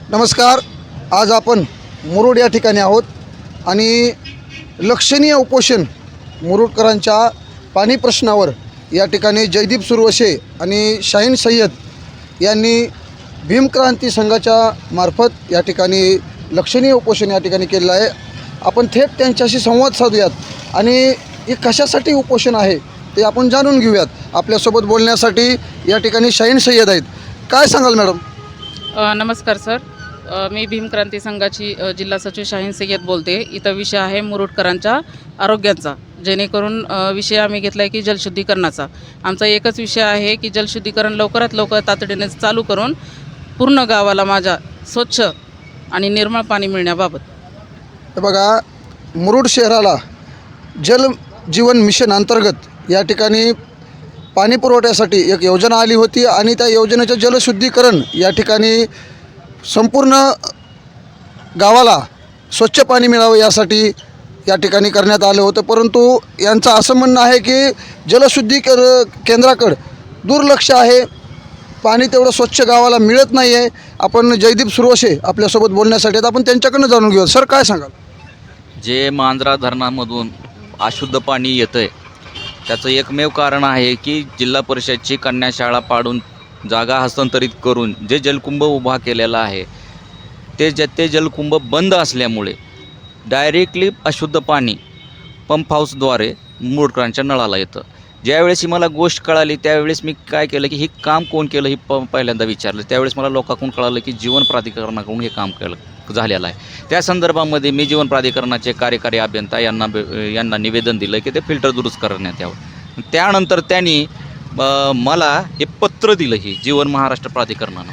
नमस्कार. आज आपण मुरुड या ठिकाणी आहोत आणि लक्षणीय उपोषण मुरुडकरांच्या पाणी प्रश्नावर या ठिकाणी जयदीप सुरवशे आणि शाहीन सय्यद यांनी भीमक्रांती संघाच्या मार्फत या ठिकाणी लक्षणीय उपोषण या ठिकाणी केलेलं आहे. आपण थेट त्यांच्याशी संवाद साधूयात आणि हे कशासाठी उपोषण आहे ते आपण जाणून घेऊयात. आपल्यासोबत बोलण्यासाठी या ठिकाणी शाहीन सय्यद आहेत. काय सांगाल मॅडम? नमस्कार सर. मी भीमक्रांती संघाची जिल्हा सचिव शाहीन सय्यद बोलते. इथं विषय आहे मुरुडकरांच्या आरोग्याचा, जेणेकरून विषय आम्ही घेतला आहे की जलशुद्धीकरणाचा. आमचा एकच विषय आहे की जलशुद्धीकरण लवकरात लवकर तातडीने चालू करून पूर्ण गावाला माझ्या स्वच्छ आणि निर्मळ पाणी मिळण्याबाबत. हे बघा, मुरुड शहराला जल जीवन मिशन अंतर्गत या ठिकाणी पाणी पुरवठ्यासाठी एक योजना आली होती आणि त्या योजनेचं जलशुद्धीकरण या ठिकाणी संपूर्ण गावाला स्वच्छ पाणी मिळावं यासाठी या ठिकाणी करण्यात आलं होतं. परंतु यांचं असं म्हणणं आहे की केंद्राकडं दुर्लक्ष आहे, पाणी तेवढं स्वच्छ गावाला मिळत नाही आहे. आपण जयदीप सुरवशे आपल्यासोबत बोलण्यासाठी आपण त्यांच्याकडनं जाणून घेऊ. सर, काय सांगाल? जे मांजरा धरणामधून अशुद्ध पाणी येतं आहे त्याचं एकमेव कारण आहे की जिल्हा परिषदची कन्याशाळा पाडून जागा हस्तांतरित करून जे जलकुंभ उभा केलेला आहे ते जलकुंभ बंद असल्यामुळे डायरेक्टली अशुद्ध पाणी पंप हाऊसद्वारे मुरुडकरांच्या नळाला येतं. ज्यावेळेस ही मला गोष्ट कळाली त्यावेळेस मी काय केलं की हे काम कोण केलं हे पहिल्यांदा विचारलं. त्यावेळेस मला लोकांकडून कळालं की जीवन प्राधिकरणाकडून हे काम झालेलं आहे. त्या संदर्भामध्ये मी जीवन प्राधिकरणाचे कार्यकारी अभियंता यांना निवेदन दिलं की ते फिल्टर दुरुस्त करण्यात यावं. त्यानंतर त्यांनी मला हे पत्र दिलं ही जीवन महाराष्ट्र प्राधिकरणानं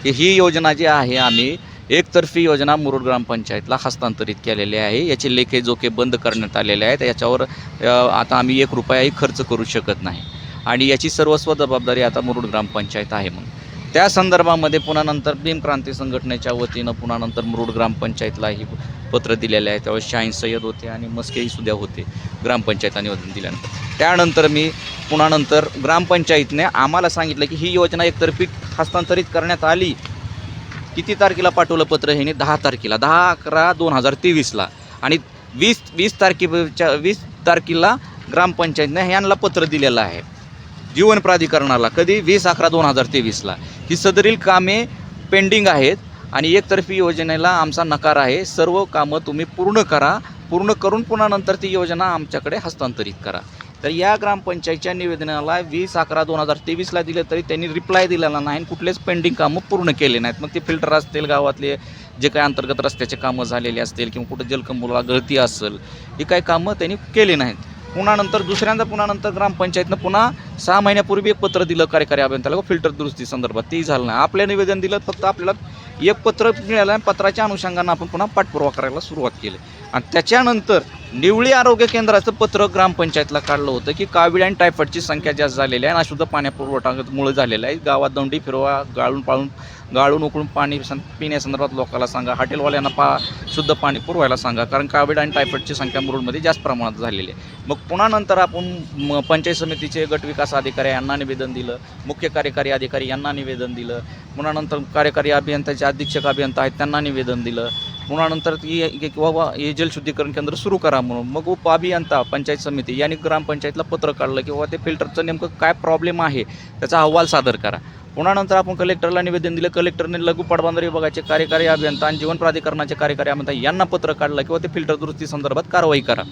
की ही योजना जी आहे आम्ही एकतर्फी योजना मुरुड ग्रामपंचायतला हस्तांतरित केलेली आहे. याचे लेखे जोखे बंद करण्यात आलेले आहेत. याच्यावर आता आम्ही 1 रुपयाही खर्च करू शकत नाही आणि याची सर्वस्व जबाबदारी आता मुरुड ग्रामपंचायत आहे. म्हणून त्या संदर्भामध्ये पुन्हा नंतर भीमक्रांती संघटनेच्या वतीनं पुन्हा नंतर मुरुड ग्रामपंचायतलाही पत्र दिलेले आहे. त्यावेळेस शाहीन सय्यद होते आणि मस्केही सुद्धा होते ग्रामपंचायतला निवेदन दिल्यानंतर. त्यानंतर मी पुन्हा नंतर ग्रामपंचायतने आम्हाला सांगितलं की ही योजना एकतर्फी हस्तांतरित करण्यात आली. किती तारखेला पाठवलं पत्र? ह्याने 10 तारखेला 10/11/2023ला आणि 20 तारखेला ग्रामपंचायतने ह्यांना पत्र दिलेलं आहे जीवन प्राधिकरणाला. कधी? 20/11/2023ला. ही सदरील कामे पेंडिंग आहेत आणि एकतर्फी योजनेला आमचा नकार आहे. सर्व कामं तुम्ही पूर्ण करा, पूर्ण करून पुन्हा नंतर ती योजना आमच्याकडे हस्तांतरित करा. तर या ग्रामपंचायतच्या निवेदनाला 20/11/2023ला दिलं तरी त्यांनी रिप्लाय दिलेला नाही आणि कुठलेच पेंडिंग कामं पूर्ण केले नाहीत. मग ते फिल्टर असतील, गावातले जे काही अंतर्गत रस्त्याचे कामं झालेले असतील किंवा कुठं जलकंबूला गळती असेल, ही काही कामं त्यांनी केली नाहीत. पुन्हा नंतर ग्रामपंचायतनं पुन्हा 6 महिन्यापूर्वी एक पत्र दिलं कार्यकारी अभियंत्याला फिल्टर दुरुस्ती संदर्भात. तेही झालं नाही. आपलं निवेदन दिलं, फक्त आपल्याला एक पत्र मिळालं आणि पत्राच्या अनुषंगानं आपण पुन्हा पाठपुरावा करायला सुरुवात केली. आणि त्याच्यानंतर निवळी आरोग्य केंद्राचं पत्र ग्रामपंचायतला काढलं होतं की कावीळ आणि टायफॉईडची संख्या जास्त झालेली आहे आणि अशुद्ध पाण्यापुरवठामुळे झालेलं आहे. गावात दंडी फिरवा, गाळून उकळून पाणी पिण्यासंदर्भात लोकांना सांगा, हॉटेलवाल्यांना शुद्ध पाणी पुरवायला सांगा, कारण कावीळ आणि टायफॉईडची संख्या मुरुडमध्ये जास्त प्रमाणात झालेली आहे. मग पुन्हा नंतर आपण पंचायत समितीचे गट विकास अधिकारी यांना निवेदन दिलं, मुख्य कार्यकारी अधिकारी यांना निवेदन दिलं, पुन्हा नंतर कार्यकारी अभियंत्याचे अधीक्षक अभियंता आहेत त्यांना निवेदन दिलं. पुन्हा नंतर बाबा हे जलशुद्धीकरण केंद्र सुरू करा म्हणून. मग उपअभियंता पंचायत समिती यांनी ग्रामपंचायतला पत्र काढलं की बाबा ते फिल्टरचं नेमकं काय प्रॉब्लेम आहे त्याचा अहवाल सादर करा. पुन्हा नंतर आपण कलेक्टरला निवेदन दिलं. कलेक्टरने लघु पाटबंधारे विभागाचे कार्यकारी अभियंता आणि जीवन प्राधिकरणाचे कार्यकारी अभियंता यांना पत्र काढलं किंवा ते फिल्टर दुरुस्ती संदर्भात कारवाई करा.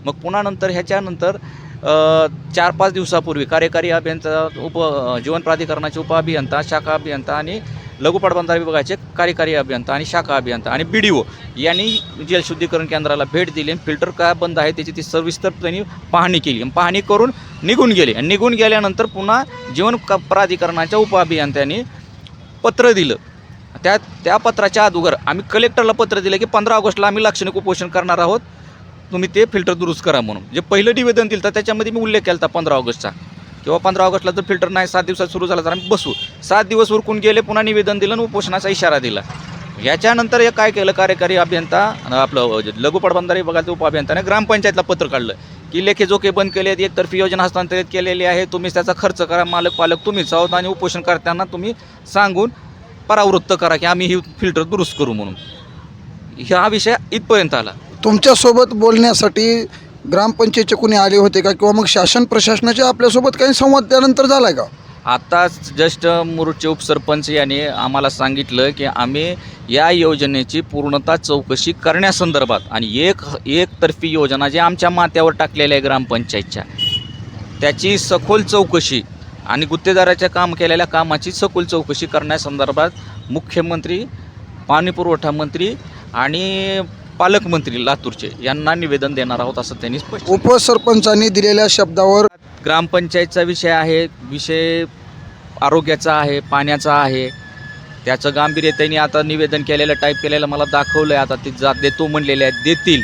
मग पुन्हा नंतर ह्याच्यानंतर 4-5 दिवसापूर्वी कार्यकारी अभियंता जीवन प्राधिकरणाचे उपअभियंता, शाखा अभियंता आणि लघु पाटबंधारे विभागाचे कार्यकारी अभियंता आणि शाखा अभियंता आणि BDO यांनी जलशुद्धीकरण केंद्राला भेट दिली. फिल्टर काय बंद आहे त्याची ती सविस्तर त्यांनी पाहणी केली. पाहणी करून निघून गेले. निघून गेल्यानंतर पुन्हा जीवन प्राधिकरणाच्या उपअभियंत्यांनी पत्र दिलं. त्या पत्राच्या अगोदर आम्ही कलेक्टरला पत्र दिलं की 15 ऑगस्टला आम्ही लाक्षणिक उपोषण करणार आहोत, तुम्ही ते फिल्टर दुरुस्त करा म्हणून. जे पहिलं निवेदन दिलं तर त्याच्यामध्ये मी उल्लेख केला होता 15 ऑगस्टचा किंवा 15 ऑगस्टला जर फिल्टर नाही 7 दिवसात सुरू झाला तर आम्ही बसू. 7 दिवस उरकून गेले, पुन्हा निवेदन दिलं आणि उपोषणाचा इशारा दिला. याच्यानंतर हे काय केलं, कार्यकारी अभियंता आपलं लघु पाटबंधारे विभागाचे उपअभियंत्याने ग्रामपंचायतला पत्र काढलं की लेखे जोखे बंद केले आहेत, एकतर्फी योजना हस्तांतरित केलेली आहे, तुम्ही त्याचा खर्च करा, मालक पालक तुम्हीच आहोत आणि उपोषण करताना तुम्ही सांगून परावृत्त करा की आम्ही ही फिल्टर दुरुस्त करू म्हणून. हा विषय इथपर्यंत आला. तुमच्यासोबत बोलण्यासाठी ग्रामपंचायतचे कोणी आले होते का, किंवा मग शासन प्रशासनाचे आपल्यासोबत काही संवाद त्यानंतर झाला आहे का? आताच जस्ट मुरुडचे उपसरपंच यांनी आम्हाला सांगितलं की आम्ही या योजनेची पूर्णतः चौकशी करण्यासंदर्भात आणि एकतर्फी योजना जी आमच्या माथ्यावर टाकलेल्या आहे ग्रामपंचायतच्या, त्याची सखोल चौकशी आणि गुत्तेदाराच्या काम केलेल्या कामाची सखोल चौकशी करण्यासंदर्भात मुख्यमंत्री, पाणीपुरवठा मंत्री आणि पालकमंत्री लातूरचे यांना निवेदन देणार आहोत असं त्यांनी स्पष्ट. उपसरपंचांनी दिलेल्या शब्दावर ग्रामपंचायतचा विषय आहे, विषय आरोग्याचा आहे, पाण्याचा आहे. त्याचं गांभीर्य त्यांनी आता निवेदन केलेलं, टाईप केलेलं मला दाखवलं आहे. आता ती देतो म्हणलेले आहेत, देतील.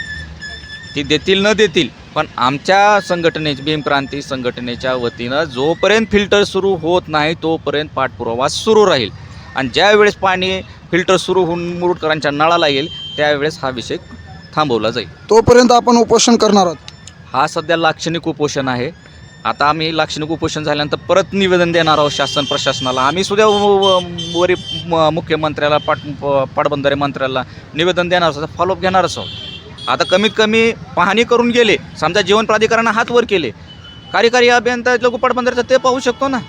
ती देतील न देतील, पण आमच्या संघटनेची, भीमक्रांती संघटनेच्या वतीनं जोपर्यंत फिल्टर सुरू होत नाही तोपर्यंत पाठपुरावा सुरू राहील. आणि ज्या वेळेस पाणी फिल्टर सुरू होऊन मुरुडकरांच्या नळाला येईल त्यावेळेस हा विषय थांबवला जाईल. तोपर्यंत आपण उपोषण करणार आहोत. हा सध्या लाक्षणिक उपोषण आहे. आता आम्ही लाक्षणिक उपोषण झाल्यानंतर परत निवेदन देणार आहोत शासन प्रशासनाला. आम्ही सुद्धा वरी मुख्यमंत्र्याला, पाटबंधारे मंत्र्याला निवेदन देणार आहोत, फॉलोअप घेणारच आहोत. आता कमीत कमी पाहणी करून गेले, समजा जीवन प्राधिकरणानं हात वर केले, कार्यकारी अभियंता लघु पाटबंधाऱ्याचं ते पाहू शकतो ना,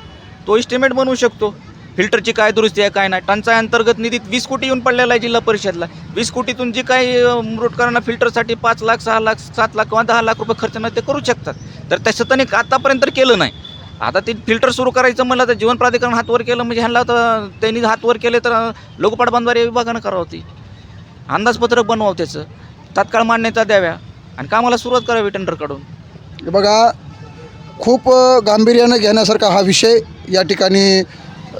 तो इस्टिमेट बनवू शकतो फिल्टरची काय दुरुस्ती आहे काय नाही. टंचाई अंतर्गत निधीत 20 कोटी येऊन पडलेला आहे जिल्हा परिषदला. 20 कोटीतून जी काही मुरुडकरांना फिल्टरसाठी 5 लाख, 6 लाख, 7 लाख किंवा 10 लाख रुपये खर्च नाही ते करू शकतात. तर तसं त्यांनी आतापर्यंत केलं नाही. आता ते फिल्टर सुरू करायचं म्हणलं तर जीवन प्राधिकरण हातवर केलं म्हणजे ह्यांना तर त्यांनी हातवर केले तर लोकपाटबंधारे विभागानं करावं, ती अंदाजपत्रक बनवावं, त्याचं तात्काळ मान्यता द्याव्या आणि कामाला सुरुवात करावी टेंडरकडून. बघा, खूप गांभीर्यानं घेण्यासारखा हा विषय या ठिकाणी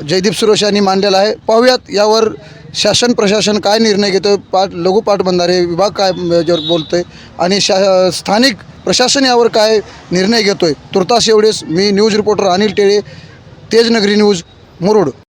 जयदीप सुरेश यांनी मांडलेला आहे. पाहूयात यावर शासन प्रशासन काय निर्णय घेतो, लघु पाटबंधारे विभाग काय याच्यावर बोलतो आहे आणि स्थानिक प्रशासन यावर काय निर्णय घेतो आहे. तुर्तास एवढेच. मी news reporter Anil Tele, Tejnagari news, Murud.